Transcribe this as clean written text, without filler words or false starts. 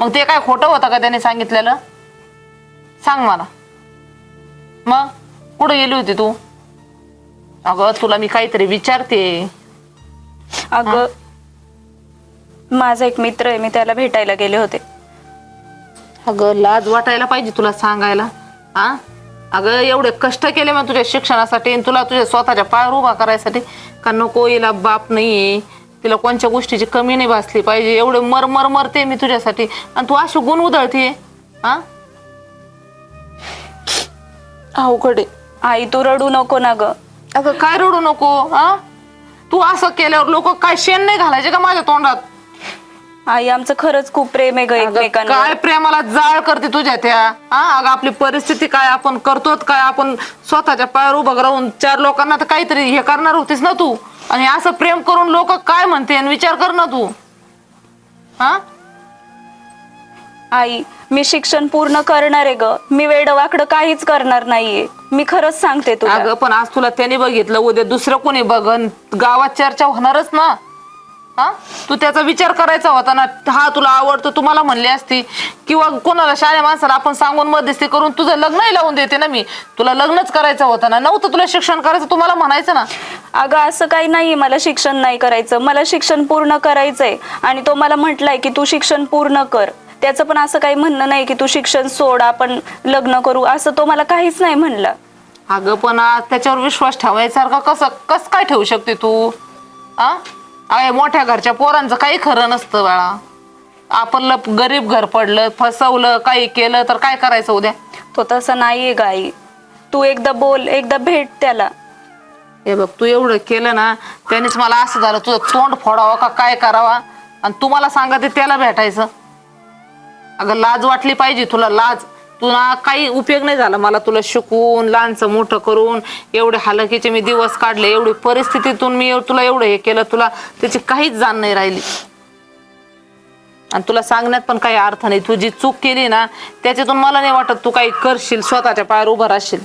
मग ते काय खोटं होतं का त्याने सांगितलेलं? सांग मला. मग कुठं गेली होती तू? अगं तुला मी काहीतरी विचारते. अगं माझा एक मित्र आहे, मी त्याला भेटायला गेले होते. अगं लाज वाटायला पाहिजे तुला सांगायला. हा अगं एवढे कष्ट केले मग तुझ्या शिक्षणासाठी, तुला तुझ्या स्वतःच्या पायावर उभा करायसाठी. का नको हिला बाप नाहीये, तिला कोणत्या गोष्टीची कमी नाही भासली पाहिजे, एवढे मर मरते मी तुझ्यासाठी आणि तू अशी गुण उधळतीये. हा अवघड आहे. आई तू रडू नको ना ग. अगं काय रडू नको. हा तू असं केल्यावर लोक काय शेण नाही घालायचे का माझ्या तोंडात? आई आमचं खरंच खूप प्रेम आहे ग एकमेकांवर. काय प्रेमाला जाळ करते तुझ्या त्या. हा अगं आपली परिस्थिती काय, आपण करतोत काय, आपण स्वतःच्या पायावर उभं राहून 4 लोकांना तर काहीतरी हे करणार होतीस ना तू. आणि असं प्रेम करून लोक काय म्हणते विचार कर ना तू. हा आई मी शिक्षण पूर्ण करणार आहे ग, मी वेडवाकडं काहीच करणार नाहीये, मी खरंच सांगते तुला. अगं पण आज तुला त्याने बघितलं, उद्या दुसरं कोणी बघन, गावात चर्चा होणारच ना. हा तू त्याचा विचार करायचा होता ना. हा तुला आवडतो तुम्हाला म्हणली असती, किंवा कोणाला शाळा माणसाला आपण सांगून मध्यस्थी करून तुझं लग्नही लावून देते ना मी. तुला लग्नच करायचं होतं ना, नव्हतं तुला शिक्षण करायचं तुम्हाला म्हणायचं ना. अगं असं काही नाही, मला शिक्षण नाही करायचं, मला शिक्षण पूर्ण करायचंय. आणि तो मला म्हटलाय की तू शिक्षण पूर्ण कर. त्याचं पण असं काही म्हणणं नाही की तू शिक्षण सोड आपण लग्न करू, असं तो मला काहीच नाही म्हणला. अगं पण त्याच्यावर विश्वास ठेवायसारखा कस काय ठेवू शकते तू? अरे मोठ्या घरच्या पोरांचं काही खरं नसतं बाळा. आपण गरीब घर पडलं, फसवलं, काही केलं तर काय करायचं उद्या? तो तसा नाहीये गाई. तू एकदा बोल, एकदा भेट त्याला. हे बघ तू एवढं केलं ना, त्यानेच मला असं झालं तुझं तोंड फोडावं का काय करावा. आणि तू मला सांगते त्याला भेटायचं. अगं लाज वाटली पाहिजे तुला, लाज. तुला काही उपयोग नाही झाला मला तुला शिकवून, लहानचं मोठं करून. एवढे हालकीचे मी दिवस काढले, एवढी परिस्थितीतून मी तुला एवढं हे केलं, तुला त्याची काहीच जाण नाही राहिली. आणि तुला सांगण्यात पण काही अर्थ नाही. तू जी चूक केली ना त्याच्यातून मला नाही वाटत तू काही करशील, स्वतःच्या पायावर उभं राहशील.